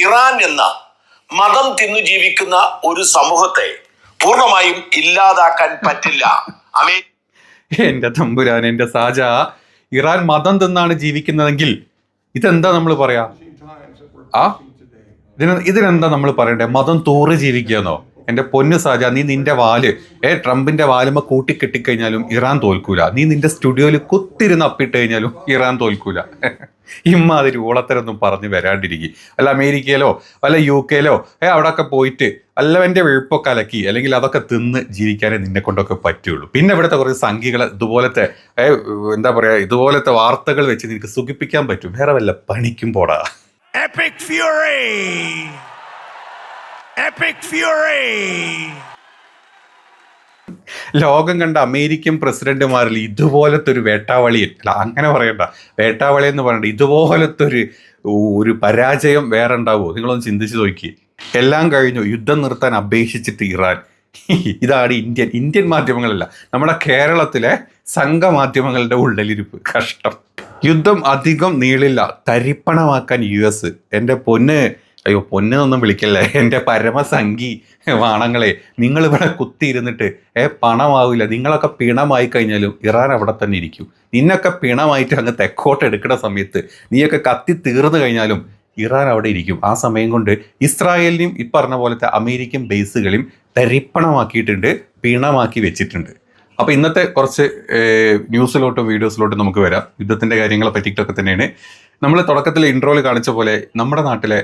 Iran എന്ന മതം തിന്നു ജീവിക്കുന്ന ഒരു സമൂഹത്തെ പൂർണ്ണമായും ഇല്ലാതാക്കാൻ പറ്റില്ല. എന്റെ തമ്പുരാൻ, എന്റെ സാജ, ഇറാൻ മതം തിന്നാണ് ജീവിക്കുന്നതെങ്കിൽ ഇതെന്താ നമ്മൾ പറയാ? ഇതിനെന്താ നമ്മൾ പറയണ്ടേ? മതം തൂറി ജീവിക്കുകയെന്നോ? എന്റെ പൊന്നു സാജ, നീ നിന്റെ വാല് ട്രംപിന്റെ വാലുമ കൂട്ടിക്കെട്ടിക്കഴിഞ്ഞാലും ഇറാൻ തോൽക്കൂല. നീ നിന്റെ സ്റ്റുഡിയോയിൽ കുത്തിരുന്ന് അപ്പിട്ട് കഴിഞ്ഞാലും ഇറാൻ തോൽക്കൂല. ഇമ്മാതിരി ഊളത്തരൊന്നും പറഞ്ഞു വരാണ്ടിരിക്കും. വല്ല അമേരിക്കയിലോ വല്ല UK-ലോ അവിടെയൊക്കെ പോയിട്ട് വല്ലവന്റെ വെഴുപ്പൊക്കെ അലക്കി അല്ലെങ്കിൽ അതൊക്കെ തിന്ന് ജീവിക്കാനേ നിന്നെ കൊണ്ടൊക്കെ പറ്റുള്ളൂ. പിന്നെ ഇവിടുത്തെ കുറേ സംഖ്യകൾ ഇതുപോലത്തെ എന്താ പറയാ, ഇതുപോലത്തെ വാർത്തകൾ വെച്ച് നിനക്ക് സുഖിപ്പിക്കാൻ പറ്റും. വേറെ വല്ല പണിക്കും പോടാ. Epic Fury! Epic Fury! ലോകം കണ്ട അമേരിക്കൻ പ്രസിഡന്റുമാരിൽ ഇതുപോലത്തെ ഒരു വേട്ടാവളി, അങ്ങനെ പറയണ്ട, വേട്ടാവളി എന്ന് പറയണ്ട, ഇതുപോലത്തെ ഒരു പരാജയം വേറെ ഉണ്ടാവുമോ? നിങ്ങളൊന്ന് ചിന്തിച്ച് നോക്കി. എല്ലാം കഴിഞ്ഞു, യുദ്ധം നിർത്താൻ അപേക്ഷിച്ചിട്ട് ഇറാൻ. ഇതാണ് ഇന്ത്യൻ മാധ്യമങ്ങളല്ല, നമ്മുടെ കേരളത്തിലെ സംഘമാധ്യമങ്ങളുടെ ഉള്ളലിരിപ്പ്. കഷ്ടം. യുദ്ധം അധികം നീളില്ല, തരിപ്പണമാക്കാൻ US. എൻ്റെ പൊന്ന്, അയ്യോ പൊന്നൊന്നും വിളിക്കല്ലേ, എൻ്റെ പരമസംഖി വാണങ്ങളെ, നിങ്ങളിവിടെ കുത്തിയിരുന്നിട്ട് പണമാവില്ല. നിങ്ങളൊക്കെ പിണമായി കഴിഞ്ഞാലും ഇറാൻ അവിടെ തന്നെ ഇരിക്കും. നിന്നൊക്കെ പിണമായിട്ട് അങ്ങ് തെക്കോട്ട് എടുക്കുന്ന സമയത്ത് നീയൊക്കെ കത്തി തീർന്നു കഴിഞ്ഞാലും ഇറാൻ അവിടെ ഇരിക്കും. ആ സമയം കൊണ്ട് ഇസ്രായേലിനെയും ഈ പറഞ്ഞ പോലത്തെ അമേരിക്കൻ ബേസുകളെയും തരിപ്പണമാക്കിയിട്ടുണ്ട്, പിണമാക്കി വെച്ചിട്ടുണ്ട്. അപ്പോൾ ഇന്നത്തെ കുറച്ച് ന്യൂസിലോട്ടും വീഡിയോസിലോട്ടും നമുക്ക് വരാം. യുദ്ധത്തിൻ്റെ കാര്യങ്ങളെ പറ്റിയിട്ടൊക്കെ തന്നെയാണ്. നമ്മൾ തുടക്കത്തിൽ ഇൻട്രോയിൽ കാണിച്ച പോലെ നമ്മുടെ നാട്ടിലെ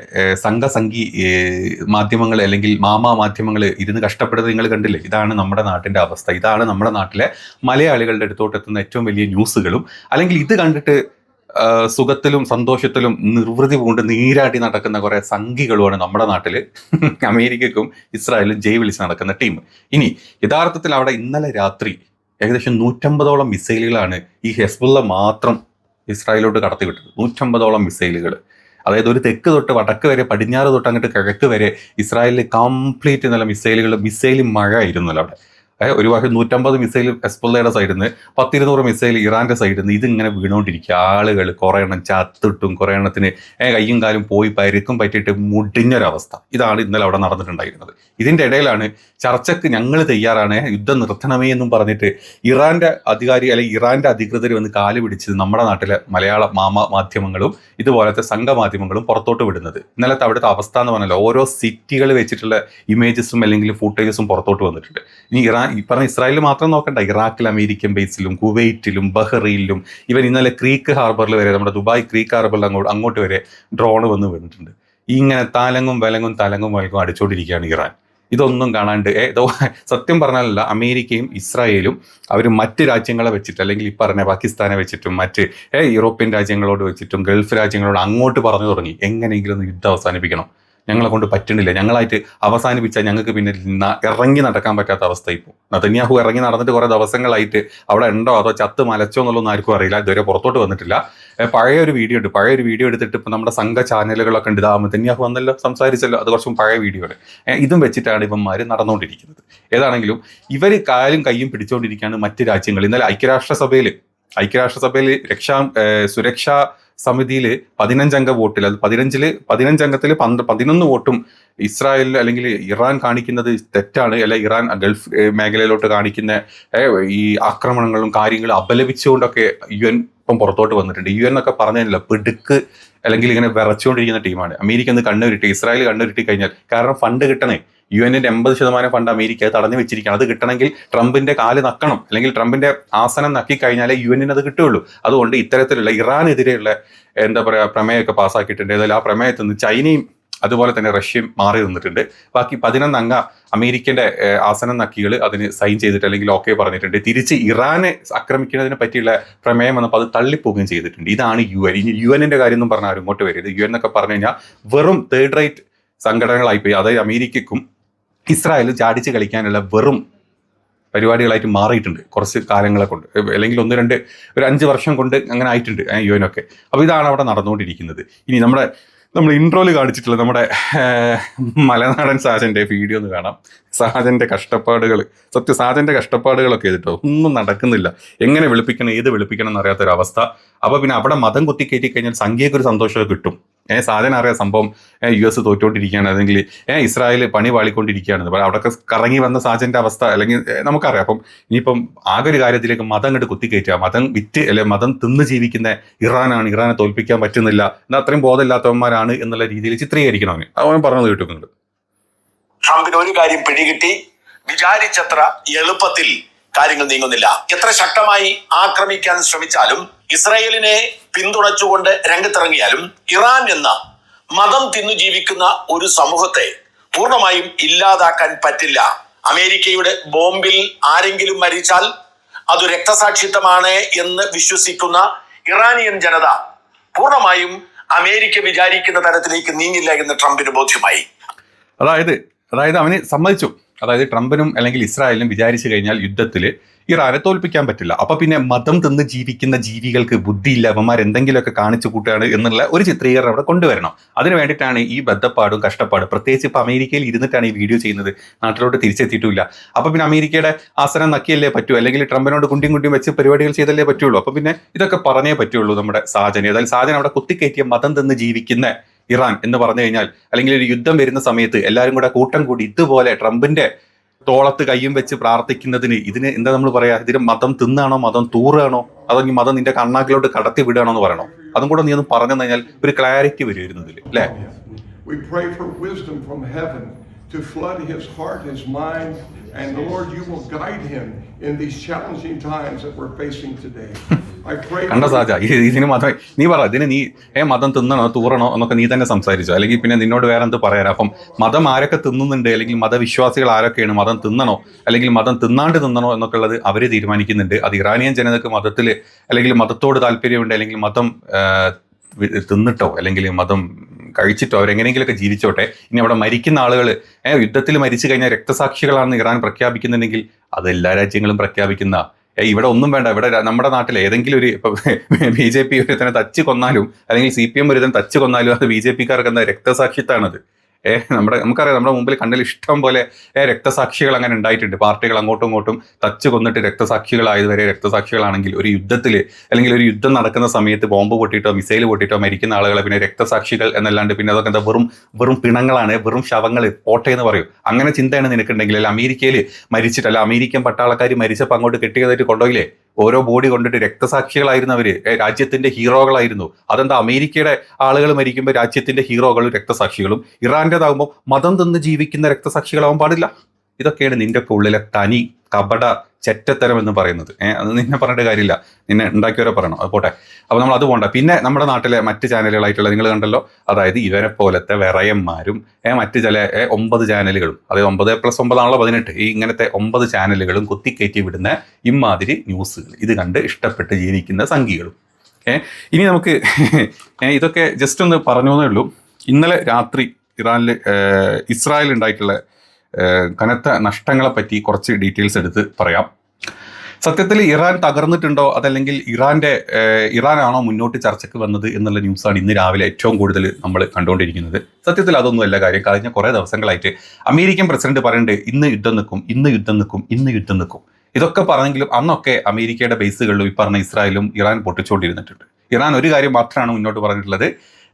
സംഘി മാധ്യമങ്ങൾ അല്ലെങ്കിൽ മാധ്യമങ്ങൾ ഇരുന്ന് കഷ്ടപ്പെടുന്നത് നിങ്ങൾ കണ്ടില്ലേ? ഇതാണ് നമ്മുടെ നാട്ടിൻ്റെ അവസ്ഥ. ഇതാണ് നമ്മുടെ നാട്ടിലെ മലയാളികളുടെ അടുത്തോട്ട് എത്തുന്ന ഏറ്റവും വലിയ ന്യൂസുകളും. അല്ലെങ്കിൽ ഇത് കണ്ടിട്ട് സുഖത്തിലും സന്തോഷത്തിലും നിർവൃതി കൊണ്ട് നീരാട്ടി നടക്കുന്ന കുറേ സംഘികളുമാണ് നമ്മുടെ നാട്ടിൽ അമേരിക്കക്കും ഇസ്രായേലും ജയ് വിളിച്ച് നടക്കുന്ന ടീം. ഇനി യഥാർത്ഥത്തിൽ അവിടെ ഇന്നലെ രാത്രി ഏകദേശം 150ഓളം മിസൈലുകളാണ് ഈ ഹെസ്ബുള്ള മാത്രം ഇസ്രായേലോട്ട് കടത്തിവിട്ടത്. 150ഓളം മിസൈലുകൾ. അതായത് ഒരു തെക്ക് തൊട്ട് വടക്ക് വരെ, പടിഞ്ഞാറ് തൊട്ട് അങ്ങോട്ട് കിഴക്ക് വരെ ഇസ്രായേലിൽ കംപ്ലീറ്റ് നല്ല മിസൈൽ മഴ ആയിരുന്നല്ലോ അവിടെ. ഒരു പക്ഷേ 150 മിസൈൽ ഹെസ്ബുള്ളയുടെ സൈഡിൽ നിന്ന്, 100-200 മിസൈൽ ഇറാന്റെ സൈഡിൽ നിന്ന്. ഇതിങ്ങനെ വീണുകൊണ്ടിരിക്കുക. ആളുകൾ കുറേ എണ്ണം ചത്തിട്ടും കുറേ എണ്ണത്തിന് കയ്യും കാലും പോയി പരിക്കും പറ്റിയിട്ട് മുടിഞ്ഞൊരവസ്ഥ. ഇതാണ് ഇന്നലെ അവിടെ നടന്നിട്ടുണ്ടായിരുന്നത്. ഇതിൻ്റെ ഇടയിലാണ് ചർച്ചയ്ക്ക് ഞങ്ങൾ തയ്യാറാണ്, യുദ്ധം നിർത്തണമേ എന്നും പറഞ്ഞിട്ട് ഇറാന്റെ അധികാരി അല്ലെങ്കിൽ ഇറാന്റെ അധികൃതർ വന്ന് കാല് പിടിച്ചത് നമ്മുടെ നാട്ടിലെ മലയാള മാധ്യമങ്ങളും ഇതുപോലത്തെ സംഘമാധ്യമങ്ങളും പുറത്തോട്ട് വിടുന്നത്. ഇന്നലത്തെ അവിടുത്തെ അവസ്ഥ എന്ന് പറഞ്ഞാൽ ഓരോ സിറ്റികൾ വെച്ചിട്ടുള്ള ഇമേജസും അല്ലെങ്കിൽ ഫുട്ടേജസും പുറത്തോട്ട് വന്നിട്ടുണ്ട്. ഇനി ഈ പറഞ്ഞ ഇസ്രായേലിൽ മാത്രം നോക്കണ്ട, ഇറാഖിൽ അമേരിക്കൻ ബേസിലും കുവൈറ്റിലും ബഹ്റൈനിലും ഇവൻ ഇന്നലെ ക്രീക്ക് ഹാർബറിൽ വരെ, നമ്മുടെ ദുബായ് ക്രീക്ക് ഹാർബറിൽ അങ്ങോട്ട് വരെ ഡ്രോണ് വന്ന് വീണിട്ടുണ്ട്. ഇങ്ങനെ തലങ്ങും വലങ്ങും അടിച്ചോണ്ടിരിക്കുകയാണ് ഇറാൻ. ഇതൊന്നും കാണാണ്ട് സത്യം പറഞ്ഞാലല്ല, അമേരിക്കയും ഇസ്രായേലും അവർ മറ്റ് രാജ്യങ്ങളെ വെച്ചിട്ട് അല്ലെങ്കിൽ ഈ പറഞ്ഞ പാകിസ്ഥാനെ വെച്ചിട്ടും മറ്റ് യൂറോപ്യൻ രാജ്യങ്ങളോട് വെച്ചിട്ടും ഗൾഫ് രാജ്യങ്ങളോട് അങ്ങോട്ട് പറഞ്ഞു തുടങ്ങി, എങ്ങനെയെങ്കിലും ഒന്ന് യുദ്ധം അവസാനിപ്പിക്കണം, ഞങ്ങളെ കൊണ്ട് പറ്റുന്നില്ല, ഞങ്ങളായിട്ട് അവസാനിപ്പിച്ചാൽ ഞങ്ങൾക്ക് പിന്നെ ഇറങ്ങി നടക്കാൻ പറ്റാത്ത അവസ്ഥ. ഇപ്പോൾ നെതന്യാഹു ഇറങ്ങി നടന്നിട്ട് കുറേ ദിവസങ്ങളായിട്ട് അവിടെ ഉണ്ടോ അതോ ചത്ത് മലച്ചോ എന്നുള്ളതൊന്നും ആർക്കും അറിയില്ല. ഇതുവരെ പുറത്തോട്ട് വന്നിട്ടില്ല. പഴയൊരു വീഡിയോ എടുത്തിട്ട് ഇപ്പം നമ്മുടെ സംഘ ചാനലുകളൊക്കെ ഉണ്ട്. നെതന്യാഹു വന്നല്ലോ, സംസാരിച്ചല്ലോ, അത് കുറച്ചും പഴയ വീഡിയോകൾ. ഇതും വെച്ചിട്ടാണ് ഇവന്മാർ നടന്നുകൊണ്ടിരിക്കുന്നത്. ഏതാണെങ്കിലും ഇവർ കാലും കയ്യും പിടിച്ചുകൊണ്ടിരിക്കുകയാണ് മറ്റ് രാജ്യങ്ങൾ. ഇന്നലെ ഐക്യരാഷ്ട്രസഭയിൽ സുരക്ഷാ സമിതിയിൽ 15 വോട്ടിൽ, അത് 15 അംഗത്തിൽ 11 വോട്ടും ഇസ്രായേലിൽ അല്ലെങ്കിൽ ഇറാൻ കാണിക്കുന്നത് തെറ്റാണ്, അല്ല ഇറാൻ ഗൾഫ് മേഖലയിലോട്ട് കാണിക്കുന്ന ഈ ആക്രമണങ്ങളും കാര്യങ്ങളും അപലപിച്ചുകൊണ്ടൊക്കെ UN ഇപ്പം പുറത്തോട്ട് വന്നിട്ടുണ്ട്. UN എന്നൊക്കെ പറഞ്ഞതില്ല, പിടുക്ക് അല്ലെങ്കിൽ ഇങ്ങനെ വിറച്ചുകൊണ്ടിരിക്കുന്ന ടീമാണ്. അമേരിക്ക ഒന്ന് കണ്ണുരുട്ടി, ഇസ്രായേൽ കണ്ണുരുട്ടി കഴിഞ്ഞാൽ, കാരണം ഫണ്ട് കിട്ടണേ. UN-ന്റെ 80% ഫണ്ട് അമേരിക്ക തടഞ്ഞു വെച്ചിരിക്കുകയാണ്. അത് കിട്ടണമെങ്കിൽ ട്രംപിന്റെ കാല് നക്കണം, അല്ലെങ്കിൽ ട്രംപിന്റെ ആസനം നക്കി കഴിഞ്ഞാലേ UN-ന് അത് കിട്ടുകയുള്ളൂ. അതുകൊണ്ട് ഇത്തരത്തിലുള്ള ഇറാനെതിരെയുള്ള എന്താ പറയുക പ്രമേയമൊക്കെ പാസ്സാക്കിയിട്ടുണ്ട്. ഏതായാലും ആ പ്രമേയത്തിൽ നിന്ന് ചൈനയും അതുപോലെ തന്നെ റഷ്യയും മാറി നിന്നിട്ടുണ്ട്. ബാക്കി 11 അംഗ അമേരിക്കന്റെ ആസനം നക്കികൾ അതിന് സൈൻ ചെയ്തിട്ട് അല്ലെങ്കിൽ ഓക്കെ പറഞ്ഞിട്ടുണ്ട്. തിരിച്ച് ഇറാനെ ആക്രമിക്കുന്നതിനെ പറ്റിയുള്ള പ്രമേയം വന്നപ്പോൾ അത് തള്ളിപ്പോവുകയും ചെയ്തിട്ടുണ്ട്. ഇതാണ് UN. ഇനി UN-ന്റെ കാര്യം ഒന്നും പറഞ്ഞാൽ ആരും ഇങ്ങോട്ട് വരരുത്. UN എന്നൊക്കെ പറഞ്ഞു കഴിഞ്ഞാൽ വെറും തേർഡ് റേറ്റ് സംഘടനകളായിപ്പോയി. അതായത് അമേരിക്കയ്ക്കും ഇസ്രായേലും ചാടിച്ച് കളിക്കാനുള്ള വെറും പരിപാടികളായിട്ട് മാറിയിട്ടുണ്ട് കുറച്ച് കാലങ്ങളെ കൊണ്ട്, അല്ലെങ്കിൽ ഒരു 5 വർഷം കൊണ്ട് അങ്ങനെ ആയിട്ടുണ്ട് UN ഒക്കെ. അപ്പോൾ ഇതാണ് അവിടെ നടന്നുകൊണ്ടിരിക്കുന്നത്. ഇനി നമ്മൾ ഇൻട്രോയിൽ കാണിച്ചിട്ടുള്ള നമ്മുടെ മലനാടൻ സാജൻ്റെ വീഡിയോ ഒന്ന് കാണാം. സാജൻ്റെ കഷ്ടപ്പാടുകൾ, സാജൻ്റെ കഷ്ടപ്പാടുകളൊക്കെ ചെയ്തിട്ടോ ഒന്നും നടക്കുന്നില്ല. എങ്ങനെ വെളുപ്പിക്കണം, ഏത് വെളുപ്പിക്കണം എന്നറിയാത്തൊരവസ്ഥ. അപ്പോൾ പിന്നെ അവിടെ മതം കുത്തിക്കയറ്റി കഴിഞ്ഞാൽ സംഖ്യയ്ക്കൊരു സന്തോഷമൊക്കെ കിട്ടും. സാധനം അറിയാം സംഭവം US തോറ്റുകൊണ്ടിരിക്കുകയാണ്, അല്ലെങ്കിൽ ഇസ്രായേൽ പണി പാളിക്കൊണ്ടിരിക്കുകയാണ്. അവിടെയൊക്കെ കറങ്ങി വന്ന സാജന്റെ അവസ്ഥ അല്ലെങ്കിൽ നമുക്കറിയാം. അപ്പം ഇനിയിപ്പം ആകെ ഒരു കാര്യത്തിലേക്ക് മതം അങ്ങോട്ട് കുത്തിക്കയറ്റുക, മതം വിറ്റ് അല്ലെ മതം തിന്ന് ജീവിക്കുന്ന ഇറാനാണ്, ഇറാനെ തോൽപ്പിക്കാൻ പറ്റുന്നില്ല, എന്നാൽ അത്രയും ബോധമില്ലാത്തവന്മാരാണ് എന്നുള്ള രീതിയിൽ ചിത്രീകരിക്കണം അവന്. അവൻ പറഞ്ഞത് കേട്ടിട്ടുണ്ട്. ട്രംപിന് ഒരു കാര്യം പിടികിട്ടി, വിചാരിച്ചത്ര എളുപ്പത്തിൽ കാര്യങ്ങൾ നീങ്ങുന്നില്ല. എത്ര ശക്തമായി ആക്രമിക്കാൻ ശ്രമിച്ചാലും, ഇസ്രായേലിനെ പിന്തുണച്ചുകൊണ്ട് രംഗത്തിറങ്ങിയാലും, ഇറാൻ എന്ന മതം തിന്നു ജീവിക്കുന്ന ഒരു സമൂഹത്തെ പൂർണ്ണമായും ഇല്ലാതാക്കാൻ പറ്റില്ല. അമേരിക്കയുടെ ബോംബിൽ ആരെങ്കിലും മരിച്ചാൽ അത് രക്തസാക്ഷിത്വമാണ് എന്ന് വിശ്വസിക്കുന്ന ഇറാനിയൻ ജനത പൂർണ്ണമായും അമേരിക്ക വിചാരിക്കുന്ന തരത്തിലേക്ക് നീങ്ങില്ല എന്ന് ട്രംപിന് ബോധ്യമായി. അതായത് അവന് സമ്മതിച്ചു. അതായത് ട്രംപിനും അല്ലെങ്കിൽ ഇസ്രായേലിനും വിചാരിച്ചു കഴിഞ്ഞാൽ യുദ്ധത്തിൽ ഇറാനെ തോൽപ്പിക്കാൻ പറ്റില്ല. അപ്പൊ പിന്നെ മതം തിന്ന് ജീവിക്കുന്ന ജീവികൾക്ക് ബുദ്ധിയില്ല, അവന്മാർ എന്തെങ്കിലുമൊക്കെ കാണിച്ചു കൂട്ടുകയാണ് എന്നുള്ള ഒരു ചിത്രീകരണം അവിടെ കൊണ്ടുവരണം. അതിന് വേണ്ടിയിട്ടാണ് ഈ ബദ്ധപ്പാടും കഷ്ടപ്പാടും. പ്രത്യേകിച്ച് ഇപ്പൊ അമേരിക്കയിൽ ഇരുന്നിട്ടാണ് ഈ വീഡിയോ ചെയ്യുന്നത്, നാട്ടിലോട്ട് തിരിച്ചെത്തിയിട്ടില്ല. അപ്പൊ പിന്നെ അമേരിക്കയുടെ ആസനം നക്കിയല്ലേ പറ്റൂ, അല്ലെങ്കിൽ ട്രംപിനോട് കുണ്ടിയും വെച്ച് പരിപാടികൾ ചെയ്തല്ലേ പറ്റുള്ളൂ. അപ്പൊ പിന്നെ ഇതൊക്കെ പറഞ്ഞേ പറ്റുള്ളൂ നമ്മുടെ സാജന്. അതായത് സാജൻ അവിടെ കുത്തിക്കയറ്റിയ മതം തിന്ന് ജീവിക്കുന്ന ഇറാൻ എന്ന് പറഞ്ഞു കഴിഞ്ഞാൽ, അല്ലെങ്കിൽ ഒരു യുദ്ധം വരുന്ന സമയത്ത് എല്ലാവരും കൂടെ കൂട്ടം കൂടി ഇതുപോലെ ട്രംപിന്റെ തോളത്ത് കയ്യും വെച്ച് പ്രാർത്ഥിക്കുന്നതിന് ഇതിന് എന്താ നമ്മൾ പറയാ, ഇതിന് മതം തിന്നാണോ, മതം തൂറാണോ, അതോ ഈ മതം നിന്റെ കണ്ണാക്കിലോട്ട് കടത്തി വിടുകയാണോ എന്ന് പറയണോ? അതും കൂടെ നീ ഒന്ന് പറഞ്ഞു കഴിഞ്ഞാൽ ഒരു ക്ലാരിറ്റി വരുമായിരുന്നു ഇതിൽ, അല്ലേ? To flood his heart, his mind, and Lord, you will guide him in these challenging times that we're facing today. I pray. കണ്ട സാജ, ഇതിന് മതം നീ പറ, ഇതിന് നീ മതം തിന്നണോ തൂറണോ എന്നൊക്കെ നീ തന്നെ സംസാരിച്ചോ, അല്ലെങ്കിൽ പിന്നെ നിന്നോട് വേറെ എന്ത് പറയാനാ? അപ്പം മതം ആരൊക്കെ തിന്നുന്നുണ്ട്, അല്ലെങ്കിൽ മതവിശ്വാസികൾ ആരൊക്കെയാണ്, മതം തിന്നണോ അല്ലെങ്കിൽ മതം തിന്നാണ്ട് തിന്നണോ എന്നൊക്കെ ഉള്ളത് അവര് തീരുമാനിക്കുന്നുണ്ട്. അത് ഇറാനിയൻ ജനതക്ക് മതത്തിൽ അല്ലെങ്കിൽ മതത്തോട് താല്പര്യമുണ്ട്, അല്ലെങ്കിൽ മതം തിന്നിട്ടോ അല്ലെങ്കിൽ മതം കഴിച്ചിട്ടോ അവരെങ്ങനെയെങ്കിലുമൊക്കെ ജീവിച്ചോട്ടെ. ഇനി അവിടെ മരിക്കുന്ന ആളുകൾ യുദ്ധത്തിൽ മരിച്ചു കഴിഞ്ഞാൽ രക്തസാക്ഷികളാണെന്ന് ഇറാൻ പ്രഖ്യാപിക്കുന്നുണ്ടെങ്കിൽ അത് എല്ലാ രാജ്യങ്ങളും പ്രഖ്യാപിക്കുന്ന, ഇവിടെ ഒന്നും വേണ്ട. ഇവിടെ നമ്മുടെ നാട്ടിൽ ഏതെങ്കിലും ഒരു ഇപ്പൊ BJP ഒരുത്തനെ തച്ച് കൊന്നാലും അല്ലെങ്കിൽ CPM ഒരുത്തനെ തച്ച് കൊന്നാലും അത് BJPക്കാർക്ക് എന്താ രക്തസാക്ഷിത്വമാണത്. നമുക്കറിയാം, നമ്മുടെ മുമ്പിൽ കണ്ണിൽ ഇഷ്ടം പോലെ രക്തസാക്ഷികൾ അങ്ങനെ ഉണ്ടായിട്ടുണ്ട്. പാർട്ടികൾ അങ്ങോട്ടും ഇങ്ങോട്ടും തച്ച് കൊന്നിട്ട് രക്തസാക്ഷികളായതുവരെ രക്തസാക്ഷികളാണെങ്കിൽ ഒരു യുദ്ധത്തിൽ അല്ലെങ്കിൽ ഒരു യുദ്ധം നടക്കുന്ന സമയത്ത് ബോംബ് പൊട്ടിയിട്ടോ മിസൈൽ പൊട്ടിയിട്ടോ മരിക്കുന്ന ആളുകളെ പിന്നെ രക്തസാക്ഷികൾ എന്നല്ലാണ്ട് പിന്നെ അതൊക്കെ എന്താ വെറും പിണങ്ങളാണ്, വെറും ശവങ്ങൾ പോട്ടെ എന്ന് പറയും. അങ്ങനെ ചിന്തയാണ് നിനക്കുണ്ടെങ്കിൽ, അല്ല അമേരിക്കയിൽ മരിച്ചിട്ടല്ല അമേരിക്കൻ പട്ടാളക്കാർ മരിച്ചപ്പോൾ അങ്ങോട്ട് കെട്ടിയതായിട്ട് കൊണ്ടുപോയില്ലേ, ഓരോ ബോഡി കൊണ്ടിട്ട് രക്തസാക്ഷികളായിരുന്നവര്, രാജ്യത്തിന്റെ ഹീറോകളായിരുന്നു. അതെന്താ അമേരിക്കയുടെ ആളുകൾ മരിക്കുമ്പോൾ രാജ്യത്തിന്റെ ഹീറോകളും രക്തസാക്ഷികളും, ഇറാന്റേതാകുമ്പോൾ മതം തിന്ന് ജീവിക്കുന്ന രക്തസാക്ഷികളാവാൻ പാടില്ല. ഇതൊക്കെയാണ് നിന്റെ ഒക്കെ ഉള്ളിലെ തനി കപട ചെറ്റത്തരം എന്ന് പറയുന്നത്. അത് നിന്നെ പറഞ്ഞിട്ട് കാര്യമില്ല, നിന്നെ ഉണ്ടാക്കിയവരെ പറയണം. അത് പോട്ടെ. അപ്പോൾ നമ്മൾ അത് പോണ്ട. പിന്നെ നമ്മുടെ നാട്ടിലെ മറ്റ് ചാനലുകളായിട്ടുള്ള നിങ്ങൾ കണ്ടല്ലോ, അതായത് ഇവരെ പോലത്തെ വിറയന്മാരും മറ്റ് ചില 9 ചാനലുകളും, അതായത് 9+9 18 ഈ ഇങ്ങനത്തെ 9 ചാനലുകളും കുത്തിക്കയറ്റി വിടുന്ന ഇമാതിരി ന്യൂസുകൾ ഇത് കണ്ട് ഇഷ്ടപ്പെട്ട് ജീവിക്കുന്ന സംഘികളും. ഇനി നമുക്ക് ഇതൊക്കെ ജസ്റ്റ് ഒന്ന് പറഞ്ഞു എന്നേ ഉള്ളൂ. ഇന്നലെ രാത്രി ഇറാനിൽ ഇസ്രായേൽ ഉണ്ടായിട്ടുള്ള കനത്ത നഷ്ടങ്ങളെ പറ്റി കുറച്ച് ഡീറ്റെയിൽസ് എടുത്ത് പറയാം. സത്യത്തിൽ ഇറാൻ തകർന്നിട്ടുണ്ടോ അതല്ലെങ്കിൽ ഇറാനാണോ മുന്നോട്ട് ചർച്ചയ്ക്ക് വന്നത് എന്നുള്ള ന്യൂസാണ് ഇന്ന് രാവിലെ ഏറ്റവും കൂടുതൽ നമ്മൾ കണ്ടുകൊണ്ടിരിക്കുന്നത്. സത്യത്തിൽ അതൊന്നുമല്ല കാര്യം. കഴിഞ്ഞ കുറേ ദിവസങ്ങളായിട്ട് അമേരിക്കൻ പ്രസിഡന്റ് പറയുന്നുണ്ട് ഇന്ന് യുദ്ധം നിൽക്കും, ഇന്ന് യുദ്ധം നിൽക്കും, ഇന്ന് യുദ്ധം നിൽക്കും. ഇതൊക്കെ പറഞ്ഞെങ്കിലും അന്നൊക്കെ അമേരിക്കയുടെ ബേസുകളിലും ഈ പറഞ്ഞ ഇസ്രായേലും ഇറാൻ പൊട്ടിച്ചുകൊണ്ടിരുന്നിട്ടുണ്ട്. ഇറാൻ ഒരു കാര്യം മാത്രമാണ് മുന്നോട്ട് പറഞ്ഞിട്ടുള്ളത്,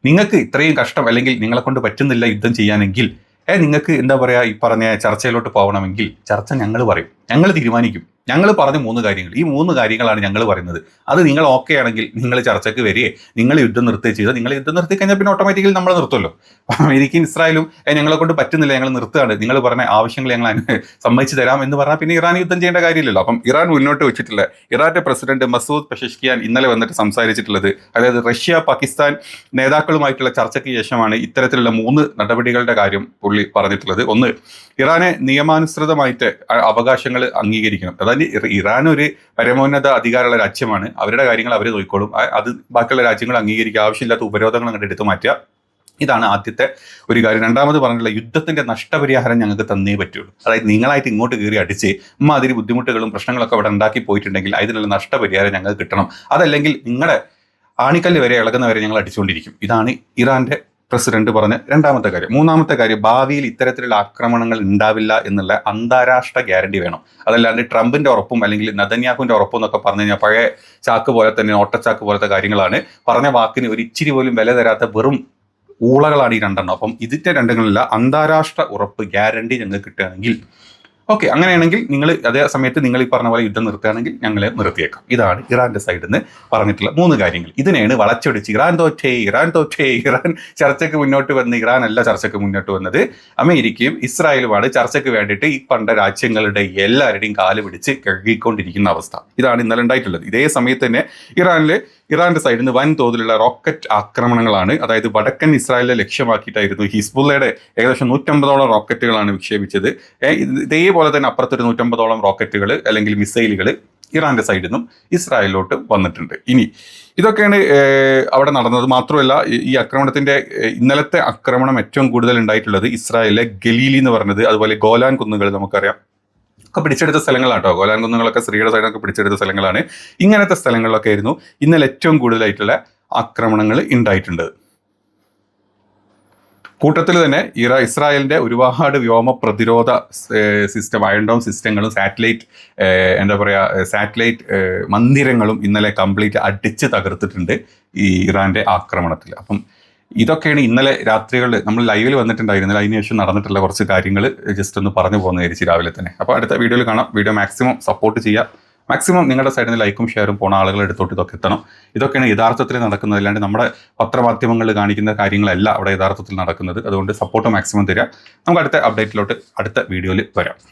നിങ്ങൾക്ക് ഇത്രയും കഷ്ടം അല്ലെങ്കിൽ നിങ്ങളെ കൊണ്ട് പറ്റുന്നില്ല യുദ്ധം ചെയ്യാനെങ്കിൽ നിങ്ങൾക്ക് എന്താ പറയുക, ഈ പറഞ്ഞ ചർച്ചയിലോട്ട് പോകണമെങ്കിൽ ചർച്ച ഞങ്ങൾ പറയും, ഞങ്ങൾ തീരുമാനിക്കും. ഞങ്ങൾ പറഞ്ഞ 3 കാര്യങ്ങൾ, ഈ 3 കാര്യങ്ങളാണ് ഞങ്ങൾ പറയുന്നത്. അത് നിങ്ങൾ ഓക്കെ ആണെങ്കിൽ നിങ്ങൾ ചർച്ചയ്ക്ക് വരികയെ, നിങ്ങൾ യുദ്ധം നിർത്തുകയും ചെയ്താൽ, നിങ്ങൾ യുദ്ധം നിർത്തി കഴിഞ്ഞാൽ പിന്നെ ഓട്ടോമാറ്റിക്കലി നമ്മൾ നിർത്തുമല്ലോ. അമേരിക്കയും ഇസ്രായേലും ഞങ്ങളെ കൊണ്ട് പറ്റുന്നില്ല, ഞങ്ങൾ നിർത്തുകയാണ്, നിങ്ങൾ പറഞ്ഞ ആവശ്യങ്ങൾ ഞങ്ങൾ സമ്മതിച്ചു തരാം എന്ന് പറഞ്ഞാൽ പിന്നെ ഇറാൻ യുദ്ധം ചെയ്യേണ്ട കാര്യമില്ലല്ലോ. അപ്പം ഇറാൻ മുന്നോട്ട് വെച്ചിട്ടുള്ള ഇറാന്റെ പ്രസിഡന്റ് മസൂദ് പെഷഷ്കിയാൻ ഇന്നലെ വന്നിട്ട് സംസാരിച്ചിട്ടുള്ളത്, അതായത് റഷ്യ പാകിസ്ഥാൻ നേതാക്കളുമായിട്ടുള്ള ചർച്ചയ്ക്ക് ശേഷമാണ് ഇത്തരത്തിലുള്ള 3 നടപടികളുടെ കാര്യം പുള്ളി പറഞ്ഞിട്ടുള്ളത്. ഒന്ന്, ഇറാനെ നിയമാനുസൃതമായിട്ട് അവകാശങ്ങൾ അംഗീകരിക്കണം. അതായത് ഇറാൻ ഒരു പരമോന്നത അധികാരമുള്ള രാജ്യമാണ്, അവരുടെ കാര്യങ്ങൾ അവർ നോക്കിക്കോളും. അത് ബാക്കിയുള്ള രാജ്യങ്ങൾ അംഗീകരിക്കുക, ആവശ്യമില്ലാത്ത ഉപരോധങ്ങൾ അങ്ങോട്ട് എടുത്തു മാറ്റുക. ഇതാണ് ആദ്യത്തെ ഒരു കാര്യം. രണ്ടാമത് പറഞ്ഞിട്ടുള്ള യുദ്ധത്തിന്റെ നഷ്ടപരിഹാരം ഞങ്ങൾക്ക് തന്നേ പറ്റുള്ളൂ. അതായത് നിങ്ങളായിട്ട് ഇങ്ങോട്ട് കയറി അടിച്ച് അതിന് ബുദ്ധിമുട്ടുകളും പ്രശ്നങ്ങളൊക്കെ അവിടെ ഉണ്ടാക്കി പോയിട്ടുണ്ടെങ്കിൽ അതിനുള്ള നഷ്ടപരിഹാരം ഞങ്ങൾക്ക് കിട്ടണം. അതല്ലെങ്കിൽ നിങ്ങളുടെ ആണിക്കല്ല് വരെ ഇളകുന്നവരെ ഞങ്ങൾ അടിച്ചുകൊണ്ടിരിക്കും. ഇതാണ് ഇറാന്റെ പ്രസിഡന്റ് പറഞ്ഞ രണ്ടാമത്തെ കാര്യം. മൂന്നാമത്തെ കാര്യം, ഭാവിയിൽ ഇത്തരത്തിലുള്ള ആക്രമണങ്ങൾ ഉണ്ടാവില്ല എന്നുള്ള അന്താരാഷ്ട്ര ഗ്യാരണ്ടി വേണം. അതല്ലാണ്ട് ട്രംപിന്റെ ഉറപ്പും അല്ലെങ്കിൽ നെതന്യാഹുവിന്റെ ഉറപ്പും എന്നൊക്കെ പറഞ്ഞു കഴിഞ്ഞാൽ പഴയ ചാക്ക് പോലെ തന്നെ, ഓട്ടച്ചാക്ക് പോലത്തെ കാര്യങ്ങളാണ്. പറഞ്ഞ വാക്കിന് ഒരു ഇച്ചിരി പോലും വില തരാത്ത വെറും ഊളകളാണ് ഈ രണ്ടെണ്ണം. അപ്പം ഇതിന്റെ രണ്ടെണ്ണമില്ല, അന്താരാഷ്ട്ര ഉറപ്പ് ഗ്യാരണ്ടി ഞങ്ങൾക്ക് കിട്ടുകയാണെങ്കിൽ ഓക്കെ, അങ്ങനെയാണെങ്കിൽ നിങ്ങൾ അതേ സമയത്ത് നിങ്ങൾ ഈ പറഞ്ഞ പോലെ യുദ്ധം നിർത്തുകയാണെങ്കിൽ ഞങ്ങളെ നിർത്തിയേക്കാം. ഇതാണ് ഇറാന്റെ സൈഡിൽ നിന്ന് പറഞ്ഞിട്ടുള്ള 3 കാര്യങ്ങൾ. ഇതിനെയാണ് വളച്ചൊടിച്ച് ഇറാൻ തോറ്റേ, ഇറാൻ ചർച്ചയ്ക്ക് മുന്നോട്ട് വന്ന്, ഇറാൻ അല്ല ചർച്ചയ്ക്ക് മുന്നോട്ട് വന്നത്, അമേരിക്കയും ഇസ്രായേലുമാണ് ചർച്ചയ്ക്ക് വേണ്ടിയിട്ട് ഈ കണ്ട രാജ്യങ്ങളുടെ എല്ലാവരുടെയും കാല് പിടിച്ച് കഴുകിക്കൊണ്ടിരിക്കുന്ന അവസ്ഥ. ഇതാണ് ഇന്നലെ ഉണ്ടായിട്ടുള്ളത്. ഇതേ സമയത്ത് തന്നെ ഇറാന്റെ സൈഡിൽ നിന്ന് വൻതോതിലുള്ള റോക്കറ്റ് ആക്രമണങ്ങളാണ്, അതായത് വടക്കൻ ഇസ്രായേലിനെ ലക്ഷ്യമാക്കിയിട്ടായിരുന്നു ഹിസ്ബുള്ളയുടെ ഏകദേശം 150ഓളം റോക്കറ്റുകളാണ് വിക്ഷേപിച്ചത്. ഇതേപോലെ തന്നെ അപ്പുറത്തൊരു 150ഓളം റോക്കറ്റുകൾ അല്ലെങ്കിൽ മിസൈലുകൾ ഇറാന്റെ സൈഡിൽ നിന്നും ഇസ്രായേലിലോട്ട് വന്നിട്ടുണ്ട്. ഇനി ഇതൊക്കെയാണ് അവിടെ നടന്നത്. മാത്രമല്ല ഈ ആക്രമണത്തിന്റെ ഇന്നലത്തെ ആക്രമണം ഏറ്റവും കൂടുതൽ ഉണ്ടായിട്ടുള്ളത് ഇസ്രായേലിലെ ഗലീലി എന്ന് പറഞ്ഞത്, അതുപോലെ ഗോലാൻ കുന്നുകൾ നമുക്കറിയാം ഒക്കെ പിടിച്ചെടുത്ത സ്ഥലങ്ങളാട്ടോ. ഗോലാൻ കുന്നുകളൊക്കെ സ്ത്രീയുടെ സൈഡൊക്കെ പിടിച്ചെടുത്ത സ്ഥലങ്ങളാണ്. ഇങ്ങനത്തെ സ്ഥലങ്ങളിലൊക്കെ ആയിരുന്നു ഇന്നലെ ഏറ്റവും കൂടുതലായിട്ടുള്ള ആക്രമണങ്ങൾ ഉണ്ടായിട്ടുണ്ട്. കൂട്ടത്തിൽ തന്നെ ഇസ്രായേലിന്റെ ഒരുപാട് വ്യോമ പ്രതിരോധ സിസ്റ്റം, അയൺ ഡോം സിസ്റ്റങ്ങളും സാറ്റലൈറ്റ് മന്ദിരങ്ങളും ഇന്നലെ കംപ്ലീറ്റ് അടിച്ച് തകർത്തിട്ടുണ്ട് ഈ ഇറാന്റെ ആക്രമണത്തിൽ. അപ്പം ഇതൊക്കെയാണ് ഇന്നലെ രാത്രികളിൽ നമ്മൾ ലൈവിൽ വന്നിട്ടുണ്ടായിരുന്നില്ല, അതിനുശേഷം നടന്നിട്ടുള്ള കുറച്ച് കാര്യങ്ങൾ ജസ്റ്റ് ഒന്ന് പറഞ്ഞു പോകുന്നതായിരിക്കും രാവിലെ തന്നെ. അപ്പോൾ അടുത്ത വീഡിയോയിൽ കാണാം. വീഡിയോ മാക്സിമം സപ്പോർട്ട് ചെയ്യുക, മാക്സിമം നിങ്ങളുടെ സൈഡിൽ നിന്ന് ലൈക്കും ഷെയറും പോണ ആളുകളുടെ അടുത്തോട്ട് ഇതൊക്കെ എത്തണം. ഇതൊക്കെയാണ് യഥാർത്ഥത്തിൽ നടക്കുന്നത്, അല്ലാണ്ട് നമ്മുടെ പത്രമാധ്യമങ്ങളിൽ കാണിക്കുന്ന കാര്യങ്ങളല്ല അവിടെ യഥാർത്ഥത്തിൽ നടക്കുന്നത്. അതുകൊണ്ട് സപ്പോർട്ട് മാക്സിമം തരിക. നമുക്ക് അടുത്ത അപ്ഡേറ്റിലോട്ട് അടുത്ത വീഡിയോയിൽ വരാം.